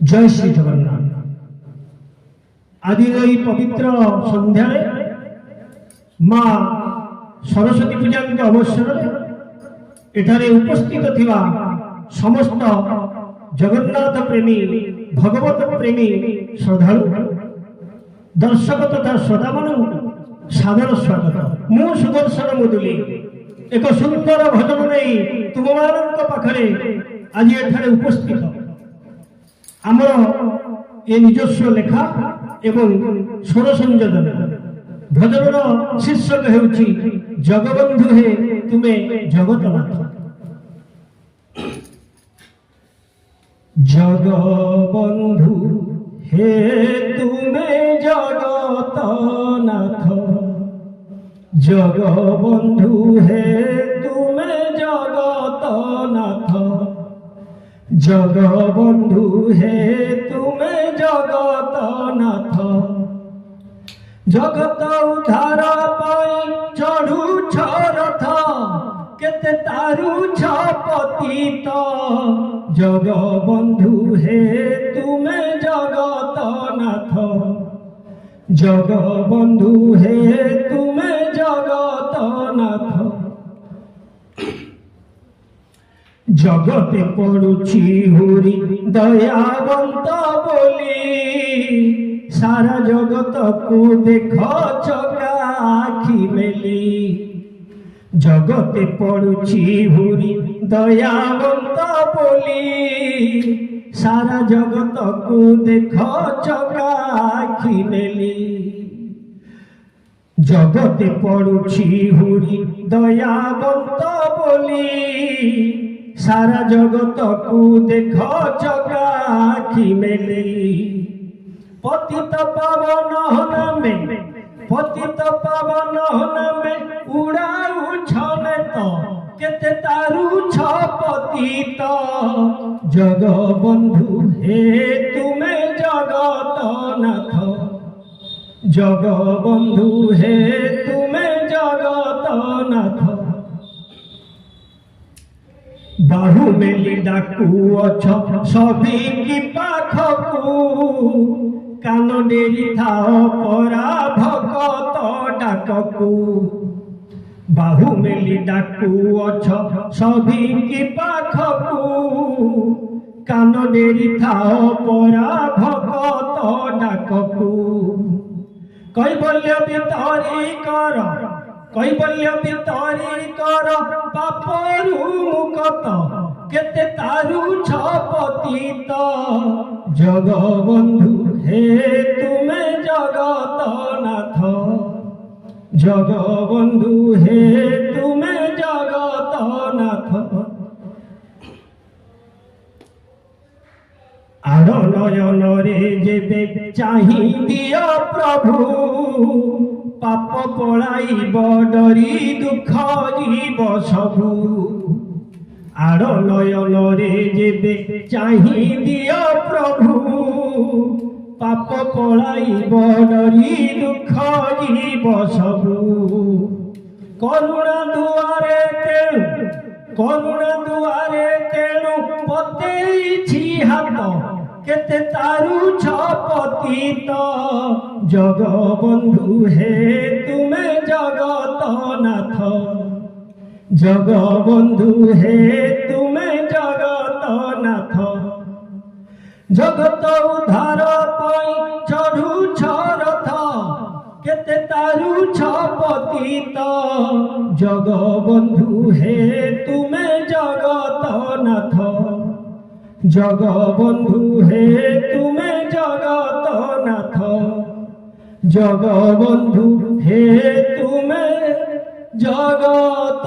जय श्री जगन्नाथ। आज पवित्र सन्ध्या माँ सरस्वती पूजा अवसर एठारे उपस्थित थिबा समस्त जगन्नाथ प्रेमी भगवत प्रेमी श्रद्धालु दर्शक तथा श्रोता मान सादर स्वागत। मु सुदर्शन मुदुली एक सुंदर भजन नहीं तुम मान पाखरे आज एठारे उपस्थित। आमर ये निजस्व लेखा एवं स्वर संयोजन भजन शीर्षक हेउछि जगबंधु हे तुमे जगतनाथ। जगबंधु हे तुमे जगतनाथ, जगबंधु हे तुमे जगतनाथ, जगबंधु हे तुमे जगतनाथ। जगत उद्धार पाई चढ़ुछ रथ, केते तारुछ पतित। जगबंधु हे तुमे जगतनाथ, जगबंधु हे तुमे जगतनाथ। जगते पड़ुछि हुरी दयावंत बोली, सारा जगत को देख चका आखि मेली। जगते पड़ुछि हुरी दयावंत बोली, सारा जगत को देख चका आखि मेली। जगते पड़ुछि हुरी दयावंत बोली, सारा जगत को देख चका आखि मेली। पतित पावन नामे, पतित पावन नामे उड़ाऊ छने तो केते तारुछ पतित। जगबंधु हे तुमे जगतनाथ, जगबंधु हे तुमे जगतनाथ। बाहु मेली डाकू अछ सभी की पाखकू, कान डेरी थाओ परा भगत डाककू। बाहु मेली डाकू अछ सभी की पाखकू, कान डेरी थाओ परा भगत डाककू। कैबल्य भितरी कर, कैबल्य भितरी कर, पापरु मुक्त केते तारुछ पतित। जगबंधु हे तुमे जगतनाथ, जगबंधु हे तुमे जगतनाथ। आड़ नयन रे जेबे चाहि दियो प्रभु, पाप पलाइब डरी दुख जीव सबु। आड़ नयन रे जेबे चाहि दियो प्रभु, पाप पलाइब डरी दुख जीव सबु। करुणा दुआरे तेणु, करुणा दुआरे तेणु पतेइछि हाथ, केते तारुछ पतित। जगबंधु हे तुमे जगतनाथ, जगबंधु हे तुमे जगतनाथ। जगत उद्धार पाई चढ़ुछ रथ, केते तारुछ पतित। जगबंधु हे तुमे जगतनाथ, जगबंधु हे तुमे जगतनाथ, जगबंधु हे तुमे जगत।